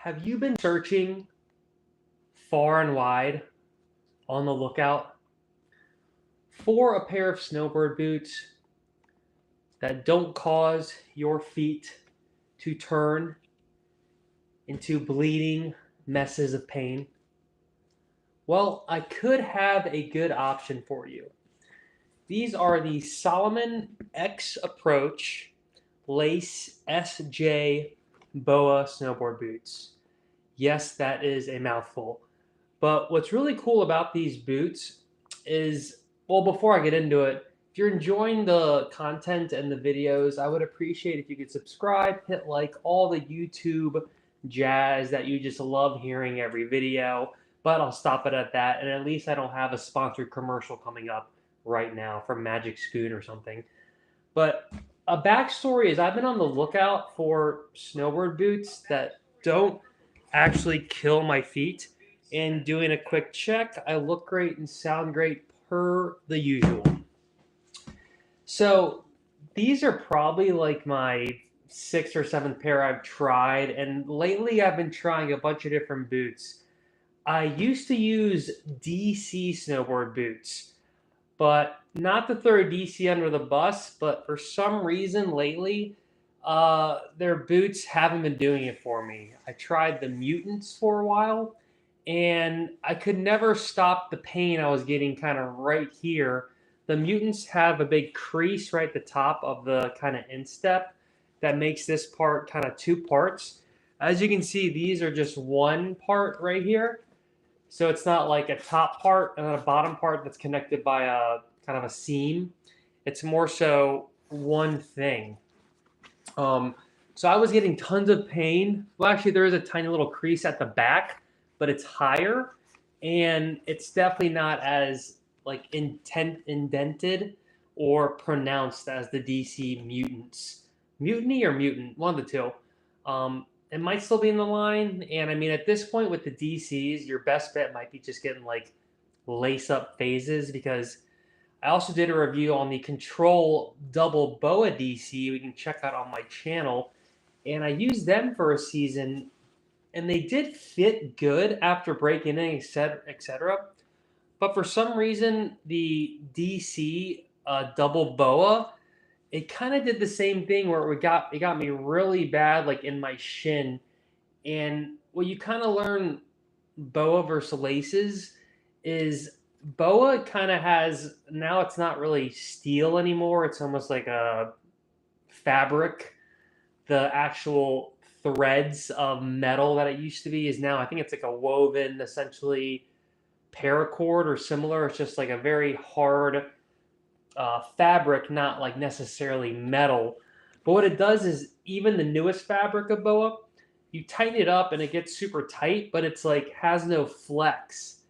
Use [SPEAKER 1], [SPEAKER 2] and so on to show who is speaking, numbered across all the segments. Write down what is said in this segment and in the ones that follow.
[SPEAKER 1] Have you been searching far and wide on the lookout for a pair of snowboard boots that don't cause your feet to turn into bleeding messes of pain? Well, I could have a good option for you. These are the Salomon X Approach Lace SJ BOA snowboard boots. Yes, that is a mouthful. But what's really cool about these boots is, well, before I get into it, if you're enjoying the content and the videos, I would appreciate if you could subscribe, hit like, all the YouTube jazz that you just love hearing every video. But I'll stop it at that, and at least I don't have a sponsored commercial coming up right now from Magic Spoon or something. But a backstory is I've been on the lookout for snowboard boots that don't actually kill my feet. And doing a quick check, I look great and sound great per the usual. So these are probably like my sixth or seventh pair I've tried, and lately I've been trying a bunch of different boots. I used to use DC snowboard boots, but not to throw DC under the bus, but for some reason lately, their boots haven't been doing it for me. I tried the Mutants for a while, and I could never stop the pain I was getting kind of right here. The Mutants have a big crease right at the top of the kind of instep that makes this part kind of two parts. As you can see, these are just one part right here. So it's not like a top part and then a bottom part that's connected by a kind of a seam. It's more so one thing. So I was getting tons of pain. Well, actually, there is a tiny little crease at the back, but it's higher, and it's definitely not as like indented or pronounced as the DC Mutants. Mutiny or Mutant, one of the two. It might still be in the line, and I mean, at this point with the DCs, your best bet might be just getting like lace up phases, because I also did a review on the Control Double BOA DC. We can check out on my channel, and I used them for a season, and they did fit good after breaking in, etc. But for some reason, the DC Double BOA, it kind of did the same thing where it got me really bad, like in my shin. And what you kind of learn BOA versus laces is BOA kind of has, now it's not really steel anymore. It's almost like a fabric. The actual threads of metal that it used to be is now, I think it's like a woven, essentially paracord or similar. It's just like a very hard fabric, not like necessarily metal. But what it does is, even the newest fabric of BOA, you tighten it up and it gets super tight, but it's like has no flex.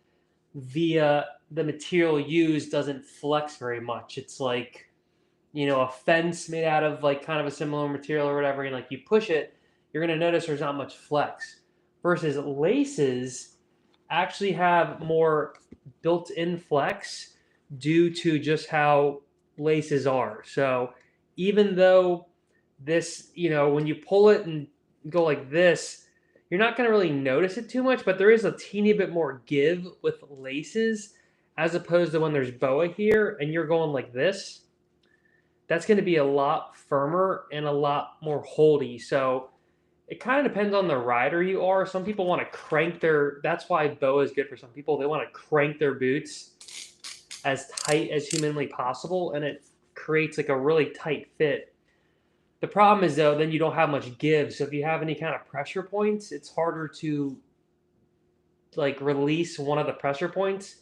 [SPEAKER 1] Via the material used doesn't flex very much. It's like, a fence made out of like kind of a similar material or whatever, and like you push it, you're going to notice there's not much flex. Versus laces actually have more built-in flex due to just how laces are. So even though this, when you pull it and go like this, you're not going to really notice it too much, but there is a teeny bit more give with laces as opposed to when there's BOA here and you're going like this. That's going to be a lot firmer and a lot more holdy. So it kind of depends on the rider you are. Some people want to crank that's why BOA is good for some people. They want to crank their boots as tight as humanly possible, and it creates like a really tight fit. The problem is, though, then you don't have much give. So if you have any kind of pressure points, it's harder to like release one of the pressure points,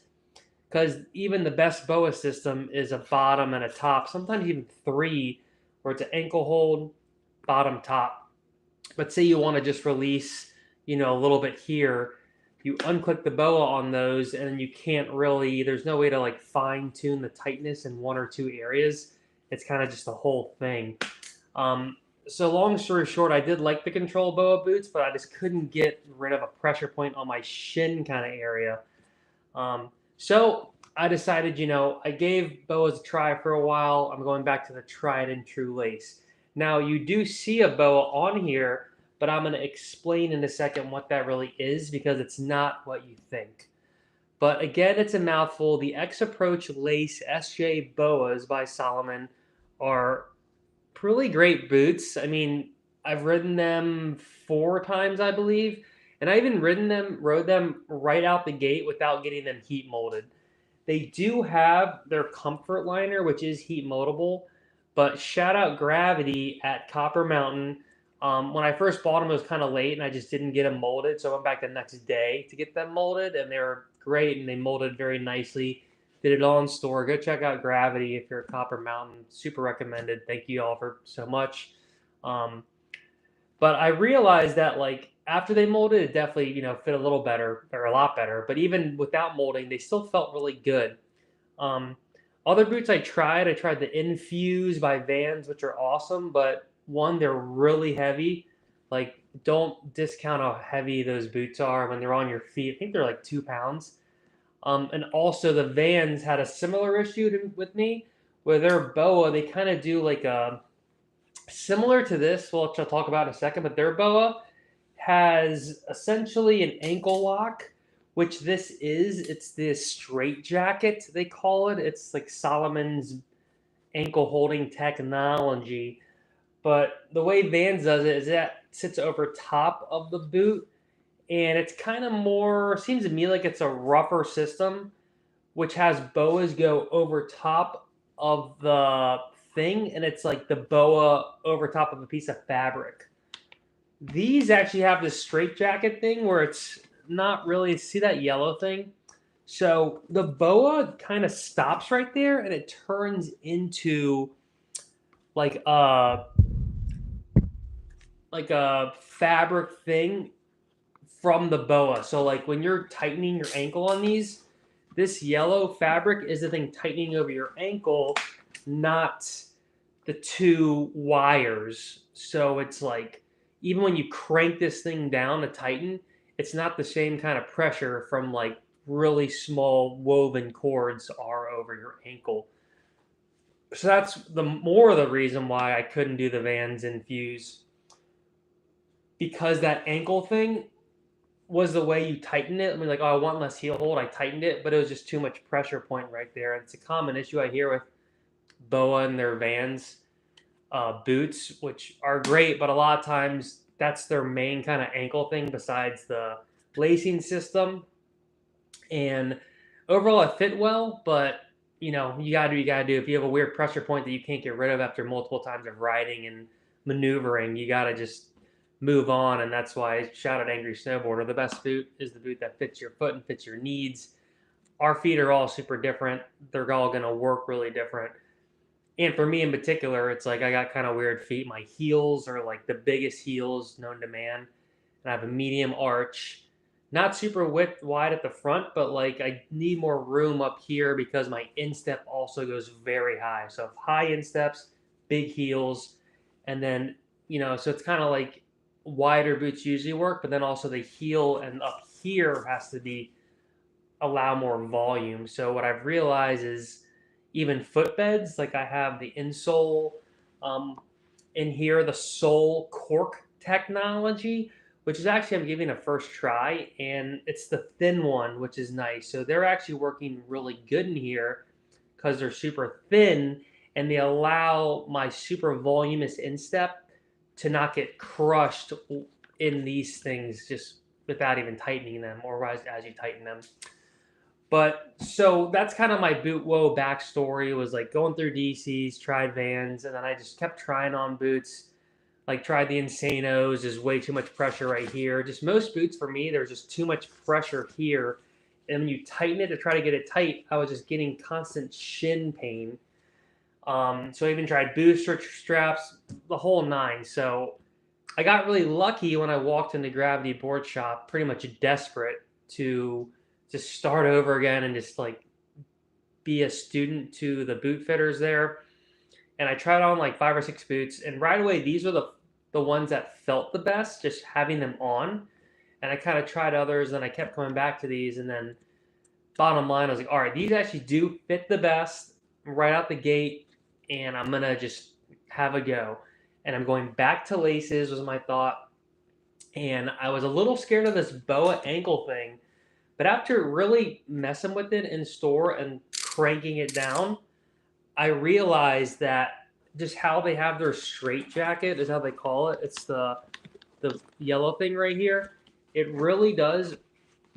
[SPEAKER 1] because even the best BOA system is a bottom and a top, sometimes even three, where it's an ankle hold, bottom, top. But say you want to just release, a little bit here, you unclick the BOA on those, and you can't really, there's no way to like fine tune the tightness in one or two areas. It's kind of just the whole thing. So long story short, I did like the Control BOA boots, but I just couldn't get rid of a pressure point on my shin kind of area. So I decided, I gave BOAs a try for a while. I'm going back to the tried and true lace. Now, you do see a BOA on here, but I'm going to explain in a second what that really is because it's not what you think. But again, it's a mouthful. The X Approach Lace SJ BOAs by Salomon are really great boots. I mean, I've ridden them 4 times, I believe, and I even rode them right out the gate without getting them heat molded. They do have their comfort liner, which is heat moldable, but shout out Gravitee at Copper Mountain. When I first bought them, it was kind of late, and I just didn't get them molded, so I went back the next day to get them molded, and they were great, and they molded very nicely. Did it all in store. Go check out Gravitee if you're at Copper Mountain. Super recommended. Thank you all for so much. Um, but I realized that like after they molded, it definitely fit a little better or a lot better. But even without molding, they still felt really good. Um, Other boots I tried the Infuse by Vans, which are awesome. But one, they're really heavy. Like don't discount how heavy those boots are when they're on your feet. I think they're like 2 pounds. And also the Vans had a similar issue with me, where their BOA, they kind of do like a similar to this, which I'll talk about in a second, but their BOA has essentially an ankle lock, which this is. It's this straight jacket, they call it. It's like Salomon's ankle holding technology. But the way Vans does it is that sits over top of the boot, and it's kind of more, seems to me like it's a rougher system, which has boas go over top of the thing, and it's like the boa over top of a piece of fabric. These actually have this straight jacket thing where it's not really, see that yellow thing? So the boa kind of stops right there, and it turns into like a fabric thing from the boa. So like when you're tightening your ankle on these, this yellow fabric is the thing tightening over your ankle, not the two wires. So it's like even when you crank this thing down to tighten, it's not the same kind of pressure from like really small woven cords are over your ankle. So that's the more of the reason why I couldn't do the Vans Infuse, because that ankle thing was the way you tighten it. I mean, like, oh, I want less heel hold. I tightened it, but it was just too much pressure point right there. And it's a common issue I hear with BOA and their Vans boots, which are great, but a lot of times that's their main kind of ankle thing besides the lacing system. And overall, it fit well, but you gotta do what you gotta do. If you have a weird pressure point that you can't get rid of after multiple times of riding and maneuvering, you gotta just move on. And that's why I shout out Angry Snowboarder. The best boot is the boot that fits your foot and fits your needs. Our feet are all super different. They're all gonna work really different. And for me in particular, it's like I got kind of weird feet. My heels are like the biggest heels known to man. And I have a medium arch. Not super wide at the front, but like I need more room up here because my instep also goes very high. So high insteps, big heels, and then, so it's kind of like wider boots usually work, but then also the heel and up here has to be allow more volume. So what I've realized is even footbeds, like I have the insole in here, the sole cork technology, which is actually I'm giving a first try, and it's the thin one, which is nice. So they're actually working really good in here because they're super thin, and they allow my super voluminous instep to not get crushed in these things just without even tightening them or as you tighten them. But so that's kind of my boot woe backstory, was like going through DCs, tried Vans, and then I just kept trying on boots. Like tried the Insanos, there's way too much pressure right here. Just most boots for me, there's just too much pressure here. And when you tighten it to try to get it tight, I was just getting constant shin pain. So I even tried booster straps, the whole nine. So I got really lucky when I walked into Gravitee Board Shop, pretty much desperate to just start over again and just like be a student to the boot fitters there. And I tried on like 5 or 6 boots, and right away these were the ones that felt the best, just having them on. And I kind of tried others, and I kept coming back to these, and then bottom line, I was like, all right, these actually do fit the best right out the gate, and I'm gonna just have a go. And I'm going back to laces was my thought. and I was a little scared of this BOA ankle thing. But after really messing with it in store and cranking it down, I realized that just how they have their straight jacket is how they call it. It's the yellow thing right here. It really does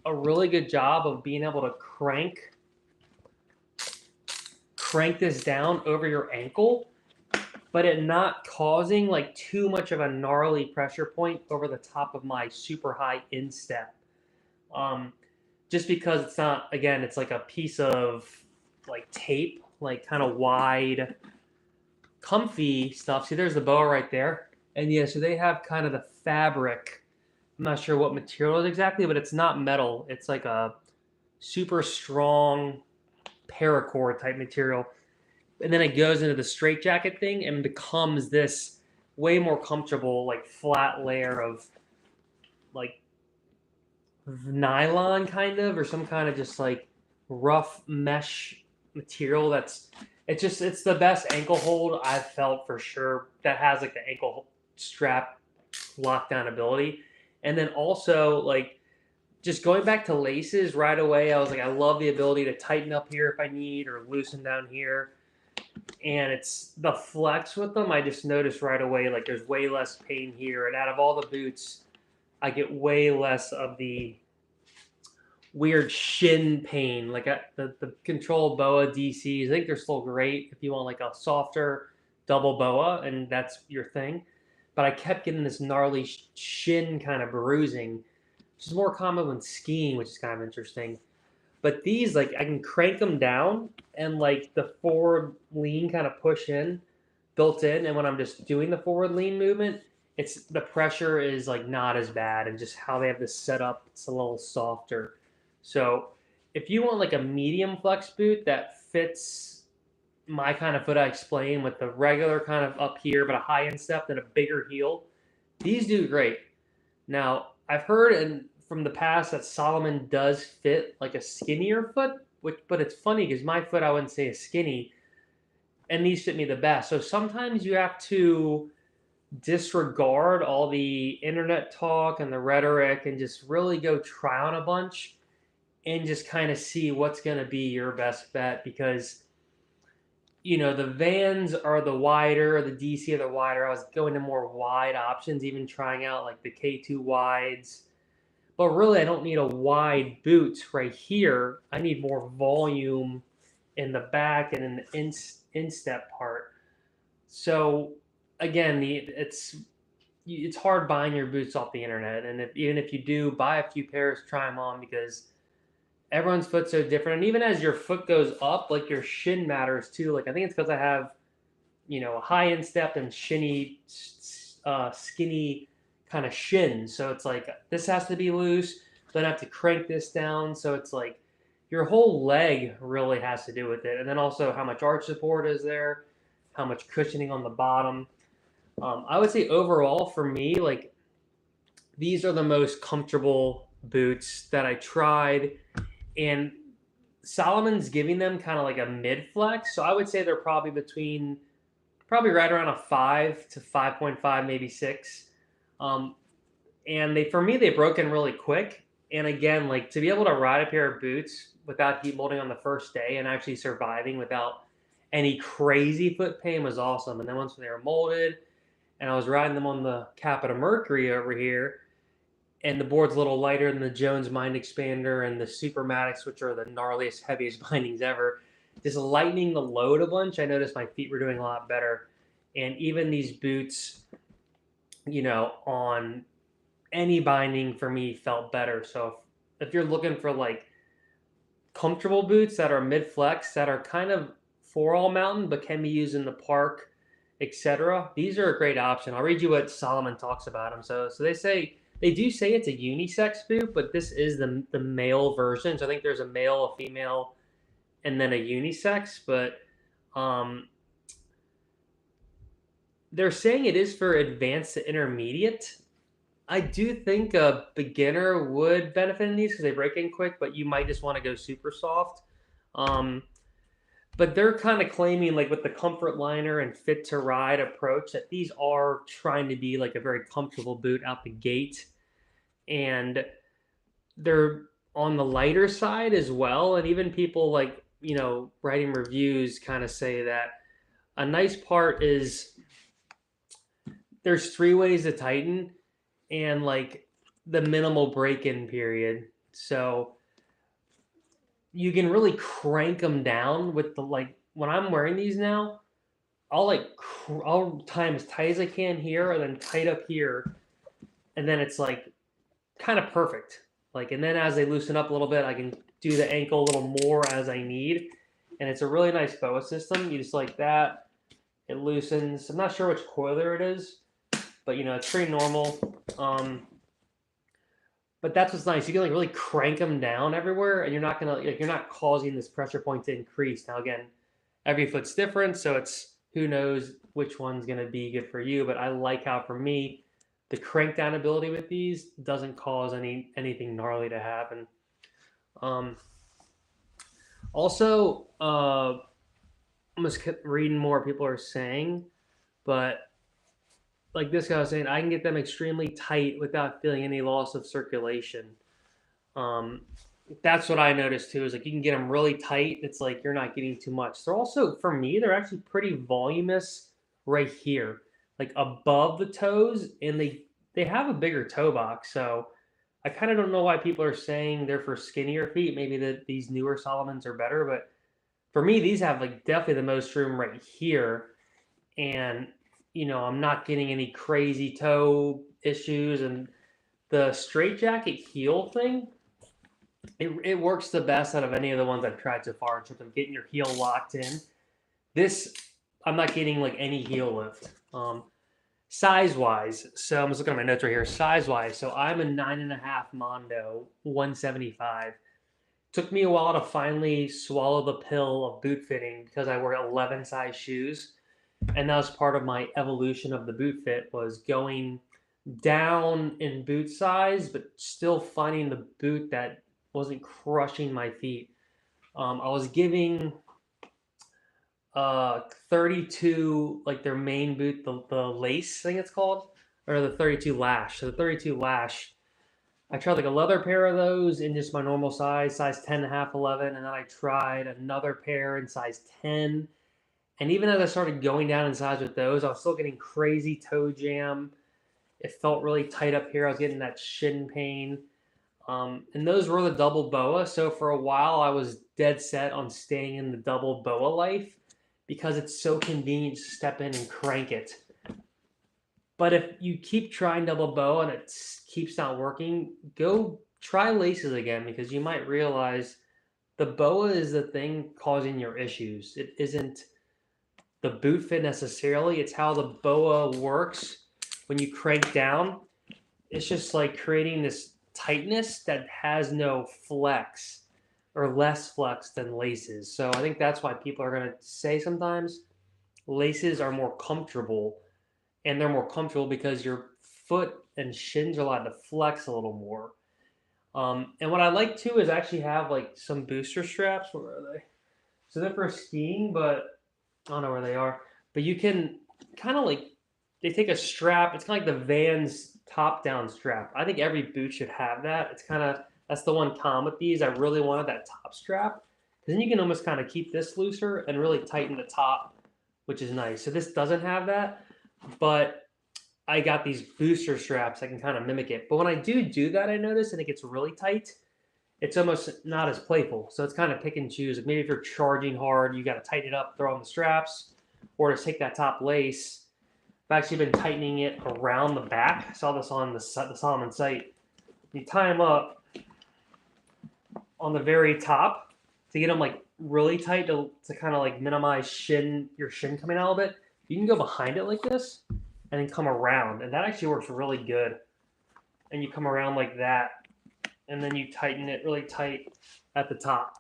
[SPEAKER 1] a really good job of being able to crank this down over your ankle, but it not causing like too much of a gnarly pressure point over the top of my super high instep. Um, just because it's not, again, it's like a piece of like tape, like kind of wide, comfy stuff. See, there's the BOA right there. And yeah, so they have kind of the fabric. I'm not sure what material it is exactly, but it's not metal. It's like a super strong paracord type material. And then it goes into the straight jacket thing and becomes this way more comfortable, like flat layer of like nylon kind of, or some kind of just like rough mesh material. It's the best ankle hold I've felt for sure, that has like the ankle strap lockdown ability. And then also like just going back to laces right away, I was like, I love the ability to tighten up here if I need, or loosen down here. And it's the flex with them. I just noticed right away, like there's way less pain here. And out of all the boots, I get way less of the weird shin pain. Like the Control BOA DCs, I think they're still great if you want like a softer double BOA and that's your thing. But I kept getting this gnarly shin kind of bruising, which is more common when skiing, which is kind of interesting. But these, like, I can crank them down and like the forward lean kind of push in, built in. And when I'm just doing the forward lean movement, it's the pressure is like not as bad, and just how they have this set up, it's a little softer. So if you want like a medium flex boot that fits my kind of foot I explained, with the regular kind of up here but a high instep and a bigger heel, these do great. Now I've heard and from the past that Salomon does fit like a skinnier foot, which, but it's funny because my foot I wouldn't say is skinny, and these fit me the best. So sometimes you have to disregard all the internet talk and the rhetoric and just really go try on a bunch and just kind of see what's going to be your best bet, because the Vans are the wider, the DC are the wider. I was going to more wide options, even trying out like the K2 wides. But really, I don't need a wide boot right here. I need more volume in the back and in the instep part. So again, it's hard buying your boots off the internet, and even if you do buy a few pairs, try them on, because everyone's foot's so different. And even as your foot goes up, like your shin matters too. Like I think it's because I have, a high instep and skinny kind of shin. So it's like this has to be loose. Then I have to crank this down. So it's like your whole leg really has to do with it. And then also how much arch support is there, how much cushioning on the bottom. I would say overall for me, like these are the most comfortable boots that I tried, and Salomon's giving them kind of like a mid flex. So I would say they're probably right around a 5 to 5.5, maybe 6. And for me, they broke in really quick. And again, like to be able to ride a pair of boots without heat molding on the first day and actually surviving without any crazy foot pain was awesome. And then once they were molded and I was riding them on the Capita Mercury over here, and the board's a little lighter than the Jones Mind Expander and the Supermatics, which are the gnarliest, heaviest bindings ever, just lightening the load a bunch, I noticed my feet were doing a lot better. And even these boots, on any binding for me felt better. So if you're looking for like comfortable boots that are mid flex, that are kind of for all mountain but can be used in the park, etc., these are a great option. I'll read you what Salomon talks about them. So they do say it's a unisex boot, but this is the male version. So I think there's a male, a female, and then a unisex. But they're saying it is for advanced to intermediate. I do think a beginner would benefit in these because they break in quick, but you might just want to go super soft. But they're kind of claiming, like with the comfort liner and fit to ride approach, that these are trying to be like a very comfortable boot out the gate. and they're on the lighter side as well. And even people like, writing reviews kind of say that a nice part is there's 3 ways to tighten and like the minimal break-in period. So you can really crank them down with the like when I'm wearing these now, I'll tie them as tight as I can here and then tight up here, and then it's like kind of perfect. Like, and then as they loosen up a little bit, I can do the ankle a little more as I need, and it's a really nice BOA system. You just like that, it loosens. I'm not sure which coiler it is, but it's pretty normal. But that's what's nice. You can like really crank them down everywhere, and you're not causing this pressure point to increase. Now again, every foot's different, so it's who knows which one's gonna be good for you. But I like how for me, the crank down ability with these doesn't cause anything gnarly to happen. Um, Also, I'm just reading more people are saying, but like this guy was saying, I can get them extremely tight without feeling any loss of circulation. Um, that's what I noticed too. Is like you can get them really tight. It's like you're not getting too much. They're also for me, they're actually pretty voluminous right here, like above the toes, and they have a bigger toe box. So I kind of don't know why people are saying they're for skinnier feet. Maybe that these newer Solomons are better, but for me, these have like definitely the most room right here, and I'm not getting any crazy toe issues. And the straight jacket heel thing, it works the best out of any of the ones I've tried so far in terms of getting your heel locked in. This, I'm not getting like any heel lift. Size wise, so I'm just looking at my notes right here. Size wise, so I'm a 9.5 Mondo, 175. Took me a while to finally swallow the pill of boot fitting because I wear 11 size shoes, and that was part of my evolution of the boot fit was going down in boot size, but still finding the boot that wasn't crushing my feet. I was giving 32 like their main boot, the lace thing it's called, or the 32 lash. So the 32 lash, I tried like a leather pair of those in just my normal size 10 and a half, 11, and then I tried another pair in size 10. And even as I started going down in size with those, I was still getting crazy toe jam. It felt really tight up here. I was getting that shin pain. And those were the double BOA. So for a while, I was dead set on staying in the double BOA life because it's so convenient to step in and crank it. But if you keep trying double BOA and it keeps not working, go try laces again because you might realize the BOA is the thing causing your issues. It isn't the boot fit necessarily. It's how the BOA works when you crank down. It's just like creating this tightness that has no flex or less flex than laces. So I think that's why people are going to say sometimes laces are more comfortable, and they're more comfortable because your foot and shins are allowed to flex a little more. And what I like too is actually have like some booster straps. Where are they? So they're for skiing, but I don't know where they are. But you can kind of like they take a strap. It's kind of like the Vans top down strap. I think every boot should have that. It's kind of that's the one con with these. I really wanted that top strap because then you can almost kind of keep this looser and really tighten the top, which is nice. So this doesn't have that, but I got these booster straps that can kind of mimic it. But when I do that, I notice and it gets really tight. It's almost not as playful. So it's kind of pick and choose. Like maybe if you're charging hard, you got to tighten it up, throw on the straps, or just take that top lace. I've actually been tightening it around the back. I saw this on the Salomon site. You tie them up on the very top to get them like really tight to kind of like minimize your shin coming out a little bit. You can go behind it like this and then come around, and that actually works really good. And you come around like that, and then you tighten it really tight at the top.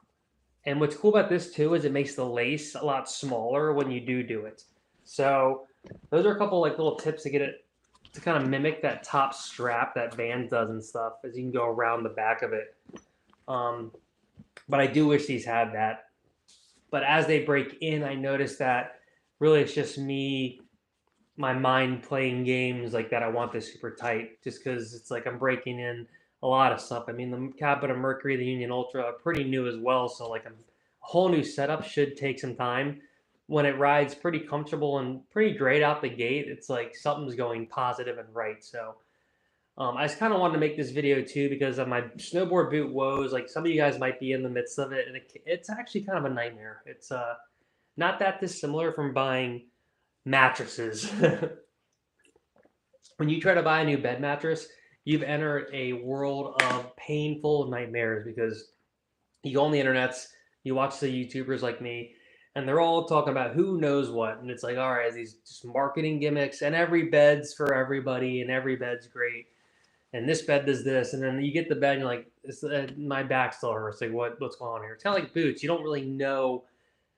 [SPEAKER 1] And what's cool about this too is it makes the lace a lot smaller when you do it. So those are a couple like little tips to get it to kind of mimic that top strap that Vans does and stuff, as you can go around the back of it. But I do wish these had that. But as they break in, I noticed that really it's just me my mind playing games like that. I want this super tight just because it's like I'm breaking in a lot of stuff. I mean, the Capita Mercury, the Union Ultra are pretty new as well, so like a whole new setup should take some time. When it rides pretty comfortable and pretty great out the gate, it's like something's going positive and right. So I just kind of wanted to make this video too because of my snowboard boot woes. Like some of you guys might be in the midst of it, and it's actually kind of a nightmare. It's not that dissimilar from buying mattresses. When you try to buy a new bed mattress, you've entered a world of painful nightmares because you go on the internets, you watch the YouTubers like me, and they're all talking about who knows what. And it's like, all right, these just marketing gimmicks, and every bed's for everybody, and every bed's great. And this bed does this, and then you get the bed, and you're like, my back still hurts. Like, what's going on here? It's kind of like boots. You don't really know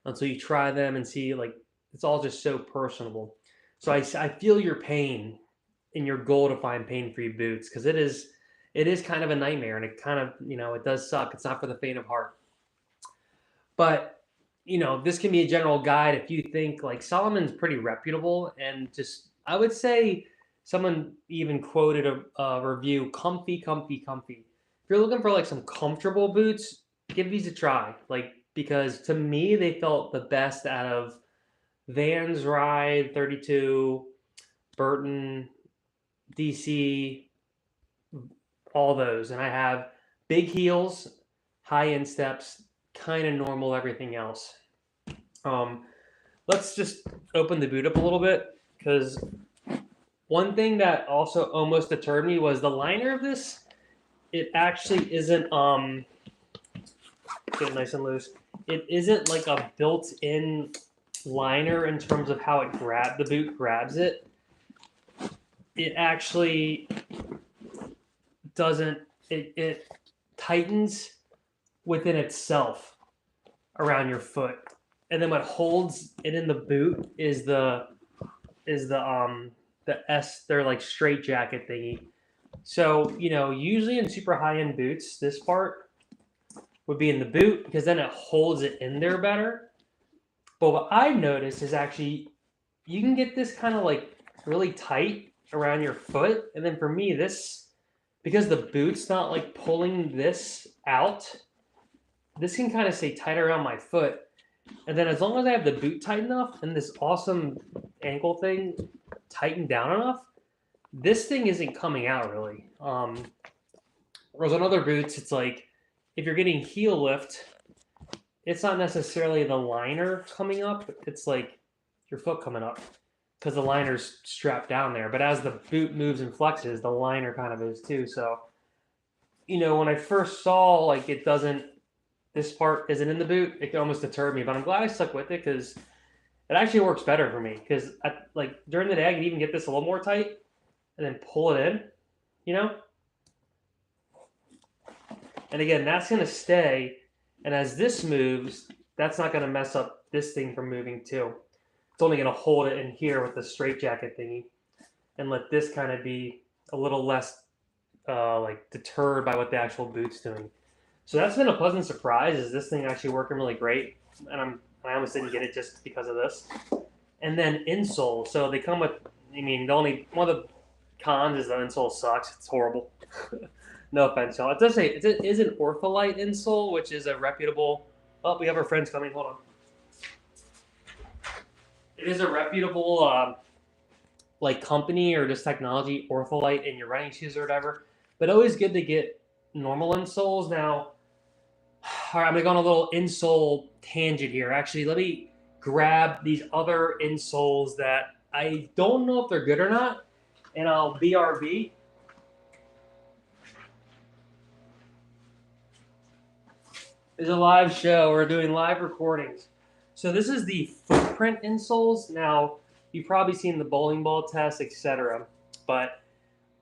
[SPEAKER 1] until you try them and see, like, it's all just so personable. So I feel your pain in your goal to find pain-free boots because it is kind of a nightmare, and it kind of, it does suck. It's not for the faint of heart. But this can be a general guide if you think like Salomon's pretty reputable, and just I would say someone even quoted a review, comfy, comfy, comfy. If you're looking for like some comfortable boots, give these a try. Like because to me they felt the best out of Vans, Ride, 32, Burton, DC, all those. And I have big heels, high insteps, kind of normal everything else. Let's just open the boot up a little bit because one thing that also almost deterred me was the liner of this. It actually isn't get it nice and loose. It isn't like a built-in liner in terms of how the boot grabs it. It actually doesn't. It tightens within itself around your foot, and then what holds it in the boot is the their like straight jacket thingy. So usually in super high end boots, this part would be in the boot because then it holds it in there better. But what I've noticed is actually you can get this kind of like really tight around your foot, and then for me this, because the boot's not like pulling this out, this can kind of stay tight around my foot. And then as long as I have the boot tight enough and this awesome ankle thing tightened down enough, this thing isn't coming out really. Whereas on other boots, it's like if you're getting heel lift, it's not necessarily the liner coming up. It's like your foot coming up because the liner's strapped down there. But as the boot moves and flexes, the liner kind of is too. So, when I first saw like this part isn't in the boot, it almost deterred me. But I'm glad I stuck with it because it actually works better for me. Because like during the day, I can even get this a little more tight and then pull it in, And again, that's going to stay. And as this moves, that's not going to mess up this thing from moving too. It's only going to hold it in here with the straight jacket thingy and let this kind of be a little less like deterred by what the actual boot's doing. So that's been a pleasant surprise. Is this thing actually working really great? And I almost didn't get it just because of this. And then insole. So they come with. I mean, the only one of the cons is the insole sucks. It's horrible. No offense, y'all. It does say it is an Ortholite insole, which is a reputable. Oh, we have our friends coming. Hold on. It is a reputable like company or just technology, Ortholite in your running shoes or whatever. But always good to get normal insoles. Now, all right, I'm gonna go on a little insole tangent here. Actually, let me grab these other insoles that I don't know if they're good or not, and I'll BRB. It's a live show. We're doing live recordings. So this is the footprint insoles. Now, you've probably seen the bowling ball test, etc. But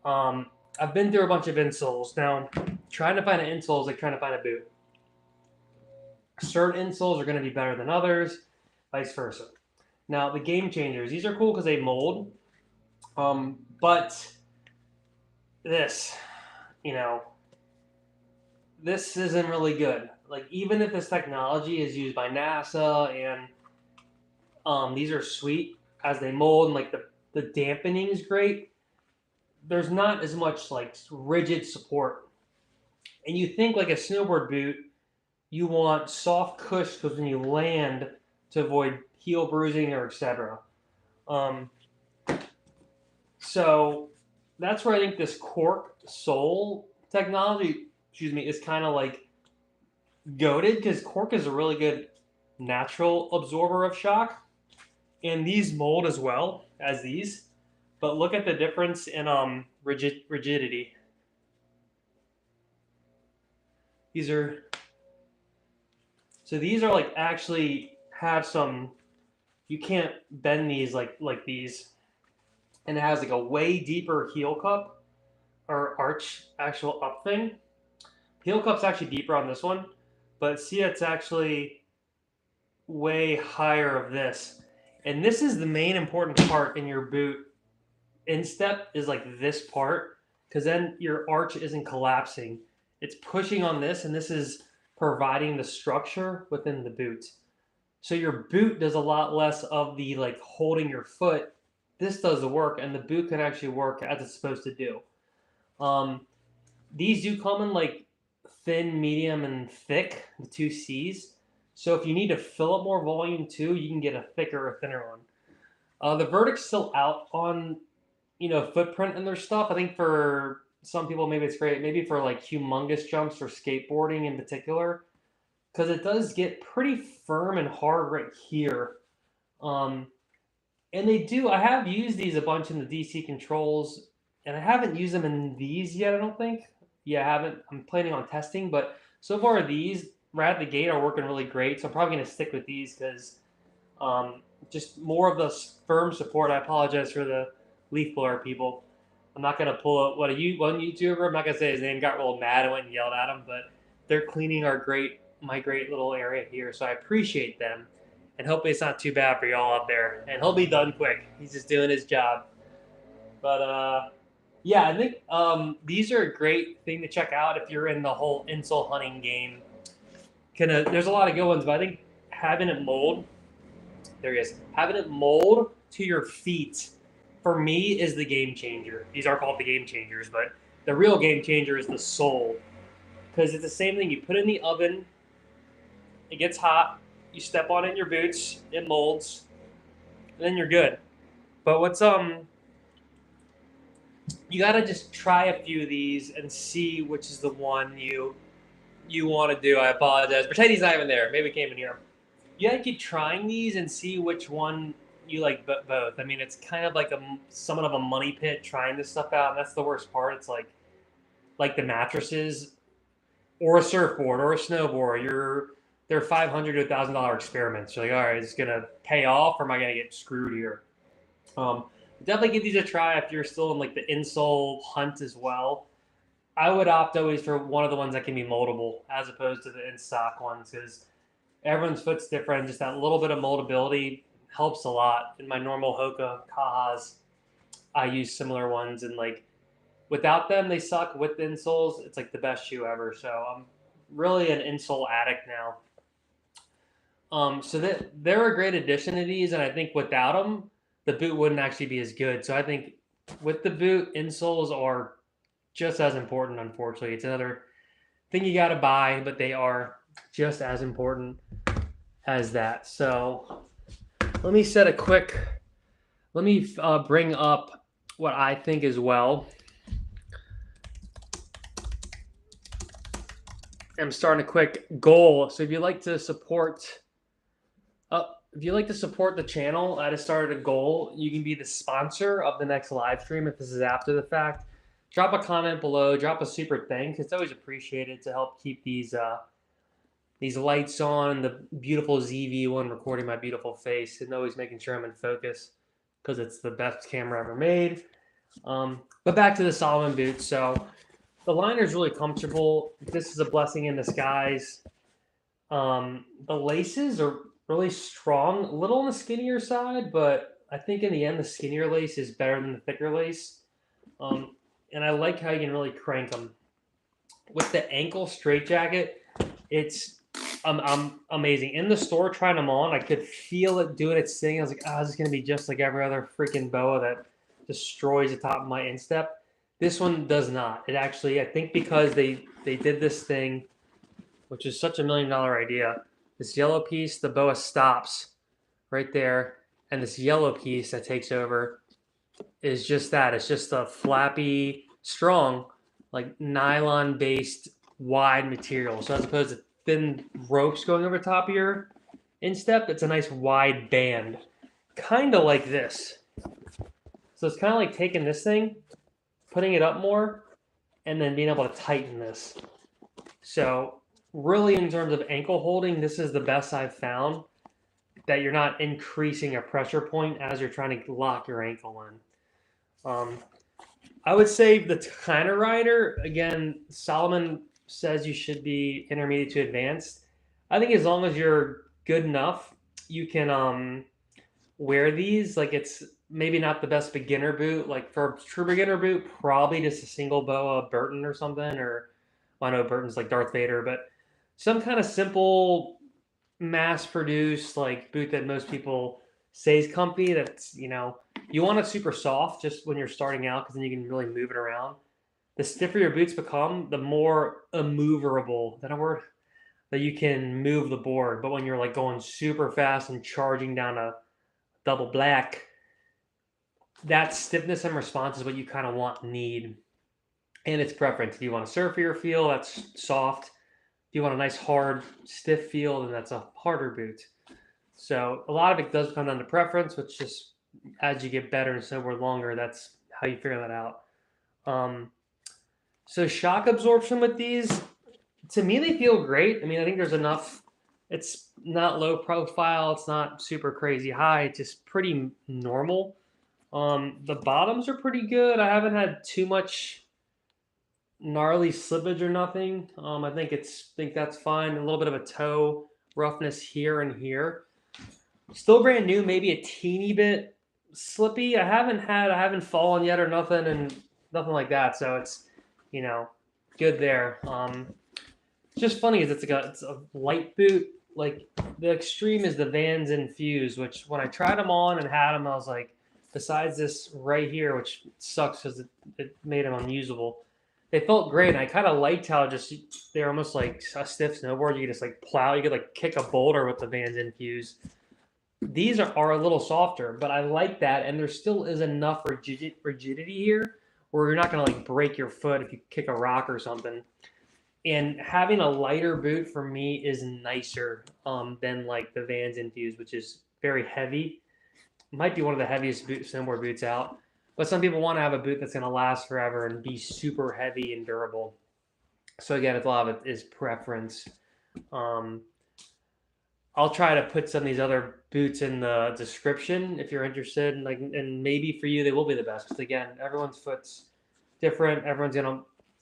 [SPEAKER 1] I've been through a bunch of insoles. Now, trying to find an insole is like trying to find a boot. Certain insoles are going to be better than others, vice versa. Now, the game changers. These are cool because they mold. But this, this isn't really good. Like, even if this technology is used by NASA and these are sweet as they mold and like The dampening is great. There's not as much like rigid support. And you think like a snowboard boot, you want soft cush because when you land to avoid heel bruising or etc. Um, so that's where I think this cork sole technology, is kind of like goated because cork is a really good natural absorber of shock, and these mold as well as these. But look at the difference in rigidity. These are like actually have some. You can't bend these like these, and it has like a way deeper heel cup or arch actual up thing. Heel cup's actually deeper on this one, but see it's actually way higher of this. And this is the main important part in your boot. Instep is like this part, because then your arch isn't collapsing. It's pushing on this, and this is providing the structure within the boot. So your boot does a lot less of the like holding your foot. This does the work, and the boot can actually work as it's supposed to do. These do come in like thin, medium, and thick, the 2Cs. So if you need to fill up more volume too, you can get a thicker or thinner one. The verdict's still out on footprint and their stuff. I think for some people maybe it's great. Maybe for like humongous jumps or skateboarding in particular, because it does get pretty firm and hard right here. Um, and they do. I have used these a bunch in the DC controls, and I haven't used them in these yet. I don't think. Yeah, I haven't. I'm planning on testing, but so far these right at the gate are working really great. So I'm probably going to stick with these because just more of the firm support. I apologize for the leaf blower people. I'm not going to pull up one YouTuber. I'm not going to say his name. Got real mad and went and yelled at him, but they're cleaning my great little area here. So I appreciate them, and hopefully it's not too bad for y'all out there. And he'll be done quick. He's just doing his job. But yeah, I think these are a great thing to check out if you're in the whole insole hunting game. There's a lot of good ones, but I think having it mold, there he is, having it mold to your feet, for me, is the game changer. These are called the game changers, but the real game changer is the sole. Because it's the same thing. You put it in the oven, it gets hot, you step on it in your boots, it molds, and then you're good. But you gotta just try a few of these and see which is the one you want to do. I apologize. Pretend he's not even there. Maybe he came in here. You gotta keep trying these and see which one you like both. I mean, it's kind of like somewhat of a money pit trying this stuff out, and that's the worst part. It's like the mattresses or a surfboard or a snowboard. They're $500 to $1,000 experiments. You're like, all right, is this gonna pay off, or am I gonna get screwed here? Definitely give these a try if you're still in like the insole hunt as well. I would opt always for one of the ones that can be moldable as opposed to the in stock ones, because everyone's foot's different. Just that little bit of moldability helps a lot. In my normal Hoka Kahas, I use similar ones, and like without them, they suck. With the insoles, it's like the best shoe ever. So I'm really an insole addict now. So they're a great addition to these, and I think without them, the boot wouldn't actually be as good. So I think with the boot, insoles are just as important. Unfortunately, it's another thing you got to buy, but they are just as important as that. So let me bring up what I think as well. I'm starting a quick goal. So if you'd like to support the channel, I just started a goal. You can be the sponsor of the next live stream if this is after the fact. Drop a comment below. Drop a super thanks. It's always appreciated to help keep these lights on, the beautiful ZV-1 recording my beautiful face, and always making sure I'm in focus because it's the best camera ever made. But back to the Salomon boots. So the liner is really comfortable. This is a blessing in disguise. The laces are really strong, a little on the skinnier side, but I think in the end the skinnier lace is better than the thicker lace. And I like how you can really crank them. With the ankle straight jacket, it's amazing. In the store trying them on, I could feel it doing its thing. I was like, oh, this is gonna be just like every other freaking BOA that destroys the top of my instep. This one does not. It actually, I think because they did this thing, which is such $1 million idea. This yellow piece, the BOA stops right there, and this yellow piece that takes over is just that. It's just a flappy, strong, like nylon-based wide material. So as opposed to thin ropes going over top of your instep, it's a nice wide band, kind of like this. So it's kind of like taking this thing, putting it up more, and then being able to tighten this. So really, in terms of ankle holding, this is the best I've found, that you're not increasing a pressure point as you're trying to lock your ankle in. I would say the kind of rider, again, Salomon says you should be intermediate to advanced. I think as long as you're good enough, you can wear these. Like, it's maybe not the best beginner boot. Like for a true beginner boot, probably just a single BOA Burton or something. Or well, I know Burton's like Darth Vader, but some kind of simple mass-produced like boot that most people say is comfy. That's, you want it super soft just when you're starting out, because then you can really move it around. The stiffer your boots become, the more immovable, is that a word? That you can move the board. But when you're like going super fast and charging down a double black, that stiffness and response is what you kind of need. And it's preference. If you want a surfier feel, that's soft. If you want a nice hard stiff feel, then that's a harder boot. So a lot of it does come down to preference, which just as you get better and snowboard longer, that's how you figure that out. So shock absorption with these, to me, they feel great. I mean, I think there's enough. It's not low profile. It's not super crazy high. It's just pretty normal. The bottoms are pretty good. I haven't had too much gnarly slippage or nothing. I think that's fine. A little bit of a toe roughness here and here. Still brand new, maybe a teeny bit slippy. I haven't fallen yet or nothing, and nothing like that. So it's, good there. Just funny is it's a light boot. Like the extreme is the Vans Infuse, which when I tried them on and had them, I was like, besides this right here, which sucks because it made them unusable. They felt great. And I kind of liked how they're almost like a stiff snowboard. You could just like plow. You could like kick a boulder with the Vans Infuse. These are a little softer, but I like that. And there still is enough rigidity here where you're not going to like break your foot if you kick a rock or something. And having a lighter boot for me is nicer than like the Vans Infuse, which is very heavy. Might be one of the heaviest snowboard boots out. But some people want to have a boot that's going to last forever and be super heavy and durable. So again, a lot of it is preference. I'll try to put some of these other boots in the description if you're interested. And maybe for you, they will be the best. Because again, everyone's foot's different. It's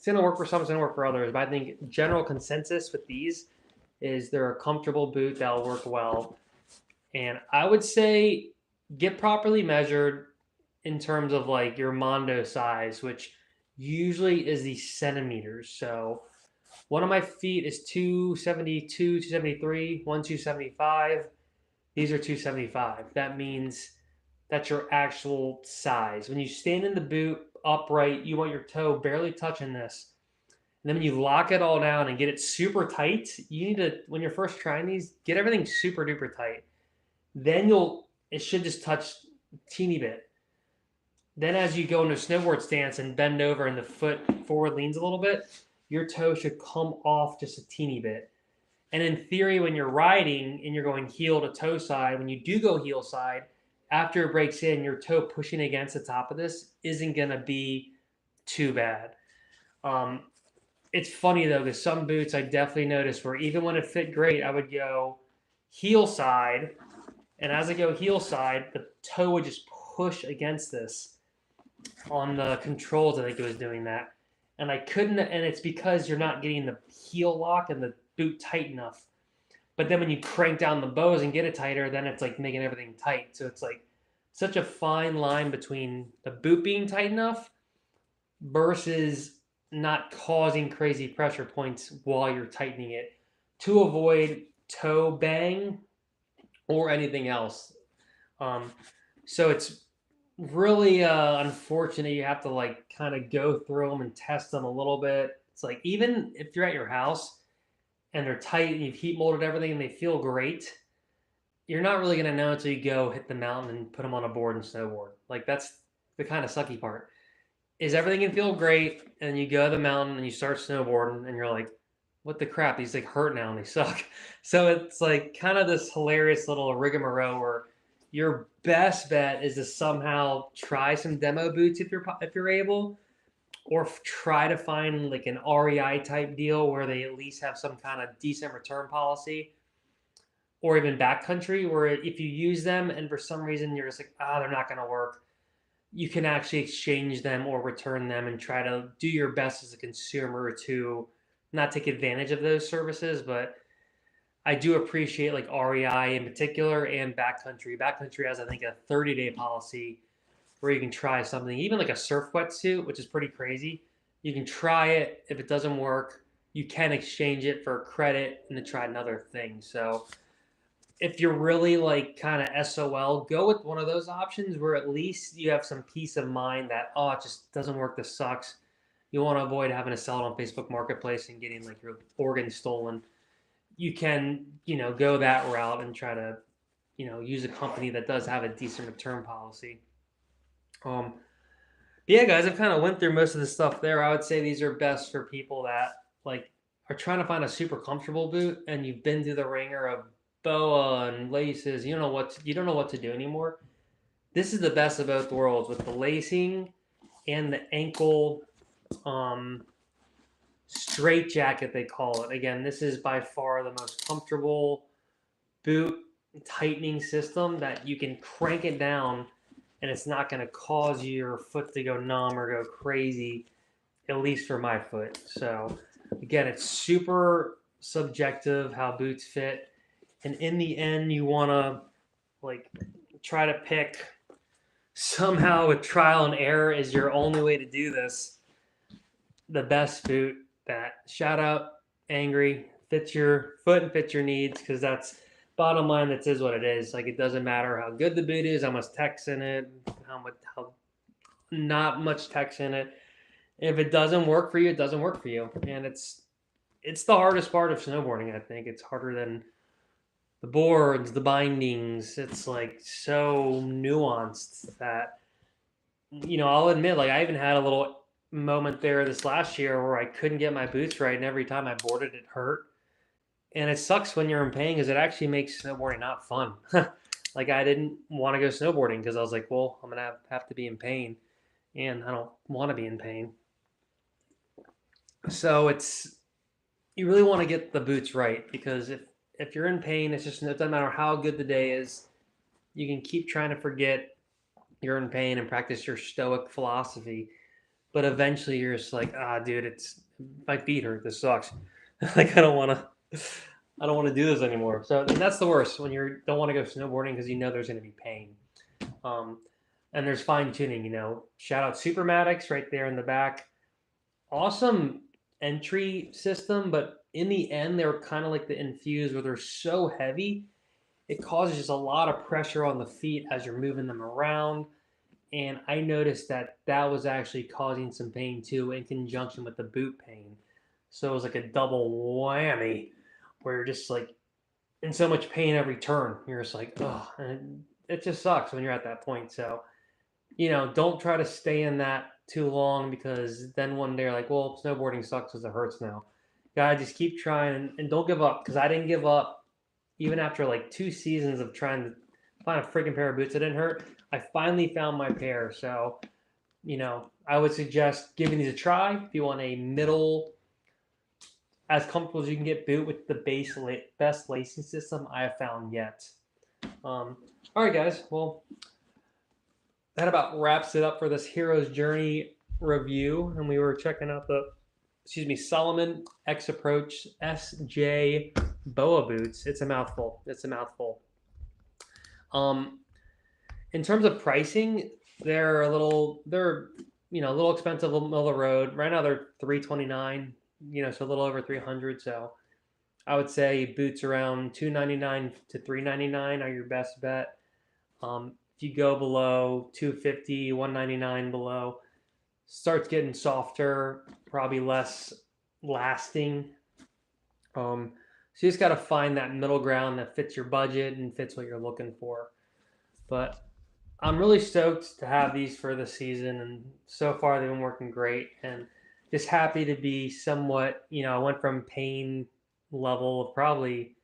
[SPEAKER 1] gonna work for some, it's gonna work for others. But I think general consensus with these is they're a comfortable boot that'll work well. And I would say get properly measured in terms of like your Mondo size, which usually is the centimeters. So one of my feet is 272, 273, one 275. These are 275. That means that's your actual size. When you stand in the boot upright, you want your toe barely touching this. And then when you lock it all down and get it super tight, you need to, when you're first trying these, get everything super duper tight. Then it should just touch a teeny bit. Then as you go into a snowboard stance and bend over and the foot forward leans a little bit, your toe should come off just a teeny bit. And in theory, when you're riding and you're going heel to toe side, when you do go heel side, after it breaks in, your toe pushing against the top of this isn't going to be too bad. It's funny, though, because some boots I definitely noticed where even when it fit great, I would go heel side. And as I go heel side, the toe would just push against this. On the controls, I think it was doing that. And I couldn't, and it's because you're not getting the heel lock and the boot tight enough. But then when you crank down the bows and get it tighter, then it's like making everything tight. So it's like such a fine line between the boot being tight enough versus not causing crazy pressure points while you're tightening it to avoid toe bang or anything else. Um, so it's really unfortunate you have to like kind of go through them and test them a little bit. It's like even if you're at your house and they're tight and you've heat molded everything and they feel great, you're not really gonna know until you go hit the mountain and put them on a board and snowboard. Like that's the kind of sucky part. Is everything can feel great, and you go to the mountain and you start snowboarding, and you're like, "What the crap? These like hurt now and they suck." So it's like kind of this hilarious little rigmarole where your best bet is to somehow try some demo boots if you're able, or try to find like an REI type deal where they at least have some kind of decent return policy, or even backcountry where if you use them and for some reason you're just like, they're not going to work, you can actually exchange them or return them and try to do your best as a consumer to not take advantage of those services. But I do appreciate like REI in particular and backcountry. Backcountry has, I think, a 30-day policy where you can try something, even like a surf wetsuit, which is pretty crazy. You can try it. If it doesn't work, you can exchange it for credit and then try another thing. So if you're really like kind of SOL, go with one of those options where at least you have some peace of mind that, it just doesn't work. This sucks. You want to avoid having to sell it on Facebook Marketplace and getting like your organs stolen. You can, go that route and try to, use a company that does have a decent return policy. Um, yeah, guys, I've kind of went through most of the stuff there. I would say these are best for people that like are trying to find a super comfortable boot, and you've been through the ringer of BOA and laces. You don't know what to do anymore. This is the best of both worlds with the lacing and the ankle um, straight jacket, they call it. Again, this is by far the most comfortable boot tightening system that you can crank it down and it's not going to cause your foot to go numb or go crazy, at least for my foot. So, again, it's super subjective how boots fit. And in the end, you want to like try to pick somehow with trial and error is your only way to do this. The best boot that shout out angry fits your foot and fits your needs, because that's bottom line. That is what it is. Like it doesn't matter how good the boot is, how much tech's in it, how not much tech's in it. If it doesn't work for you, it doesn't work for you, and it's the hardest part of snowboarding. I think it's harder than the boards, the bindings. It's like so nuanced that I'll admit, like I even had a little moment there this last year where I couldn't get my boots right, and every time I boarded, it hurt. And it sucks when you're in pain because it actually makes snowboarding not fun. Like I didn't want to go snowboarding because I was like, well, I'm gonna have to be in pain, and I don't want to be in pain. So you really want to get the boots right, because if you're in pain, it doesn't matter how good the day is. You can keep trying to forget you're in pain and practice your stoic philosophy, but eventually you're just like, dude, it's my feet hurt. This sucks. Like I don't want to do this anymore. So, and that's the worst when you don't want to go snowboarding because there's going to be pain. Um, and there's fine tuning. Shout out Supermatics right there in the back. Awesome entry system, but in the end, they're kind of like the Infuse, where they're so heavy, it causes just a lot of pressure on the feet as you're moving them around. And I noticed that was actually causing some pain too, in conjunction with the boot pain. So it was like a double whammy, where you're just like in so much pain every turn. You're just like, oh, and it just sucks when you're at that point. So, don't try to stay in that too long, because then one day you're like, well, snowboarding sucks because it hurts now. Gotta just keep trying and don't give up, because I didn't give up even after like 2 seasons of trying to find a freaking pair of boots that didn't hurt. I finally found my pair. So, I would suggest giving these a try if you want a middle, as comfortable as you can get boot with the best lacing system I have found yet. All right, guys. Well, that about wraps it up for this Hero's Journey review. And we were checking out the, Salomon X Approach SJ BOA boots. It's a mouthful. In terms of pricing, they're a little expensive, middle of the road. Right now they're $329, so a little over 300. So I would say boots around $299 to $399 are your best bet. If you go below 250, 199 below, starts getting softer, probably less lasting. So you just got to find that middle ground that fits your budget and fits what you're looking for. But I'm really stoked to have these for the season, and so far they've been working great. And just happy to be somewhat, I went from pain level of probably,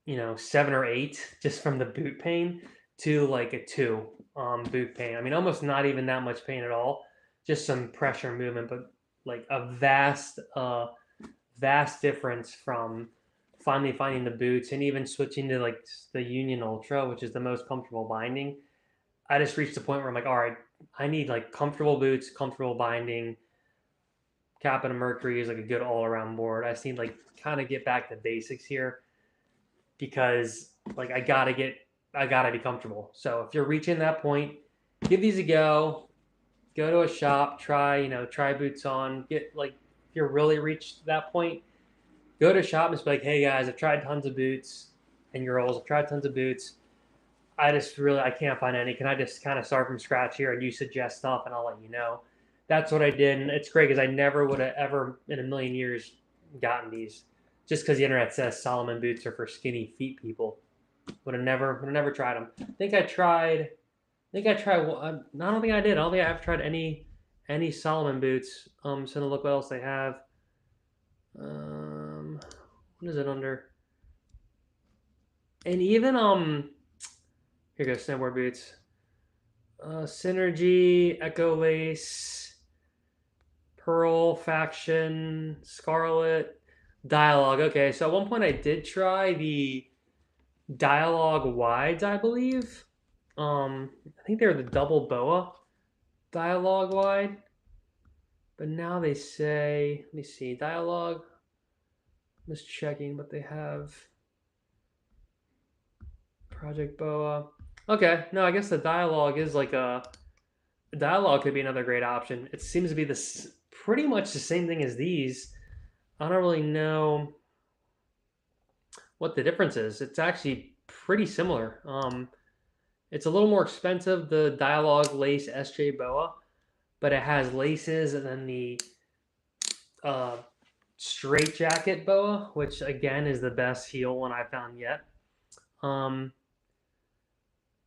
[SPEAKER 1] 7 or 8 just from the boot pain to like a 2 boot pain. I mean, almost not even that much pain at all, just some pressure movement, but like a vast difference from finally finding the boots and even switching to like the Union Ultra, which is the most comfortable binding. I just reached the point where I'm like, all right, I need like comfortable boots, comfortable binding. Captain Mercury is like a good all around board. I just need like kind of get back to basics here because like I gotta be comfortable. So if you're reaching that point, give these a go. Go to a shop, try boots on. Get like if you're really reached that point, go to a shop and just be like, hey guys, I've tried tons of boots and girls, I've tried tons of boots. I can't find any. Can I just kind of start from scratch here and you suggest stuff and I'll let you know. That's what I did, and it's great because I never would have ever in a million years gotten these, just because the internet says Salomon boots are for skinny feet people. Would have never tried them. I think I tried. I think I tried. I don't think I did. I don't think I've tried any Salomon boots. So to look what else they have. What is it under? And even here goes snowboard boots. Synergy, Echo Lace, Pearl, Faction, Scarlet, Dialogue. Okay, so at one point I did try the Dialogue Wides, I believe. I think they were the double BOA Dialogue Wide. But now they say, let me see, Dialogue. I'm just checking what they have. Project BOA. Okay, no, I guess the Dialogue is like a Dialogue could be another great option. It seems to be this pretty much the same thing as these. I don't really know what the difference is. It's actually pretty similar. It's a little more expensive, the Dialogue Lace SJ BOA, but it has laces and then the straight jacket BOA, which again is the best heel one I've found yet.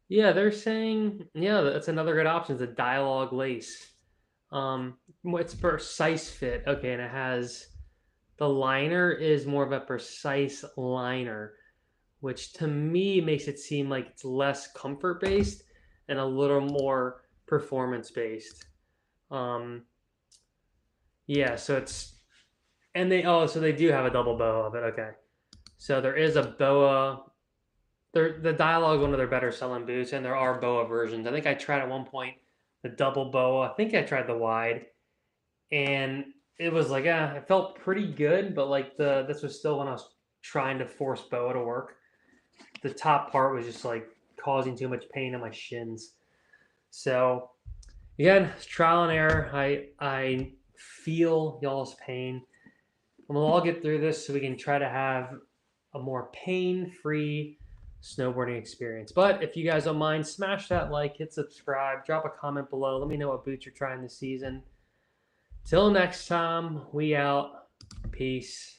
[SPEAKER 1] Yeah, they're saying, yeah, that's another good option. It's a Dialogue Lace. It's precise fit. Okay, and it has the liner is more of a precise liner, which to me makes it seem like it's less comfort based and a little more performance based. Yeah, so it's and so they do have a double BOA of it. Okay, so there is a BOA. The Dialogue is one of their better selling boots, and there are BOA versions. I think I tried at one point the double BOA. I think I tried the wide, and it was like, it felt pretty good, but like this was still when I was trying to force BOA to work. The top part was just like causing too much pain in my shins. So again, it's trial and error. I feel y'all's pain. And we'll all get through this so we can try to have a more pain-free snowboarding experience. But if you guys don't mind, smash that like, hit subscribe, drop a comment below. Let me know what boots you're trying this season. Till next time, we out. Peace.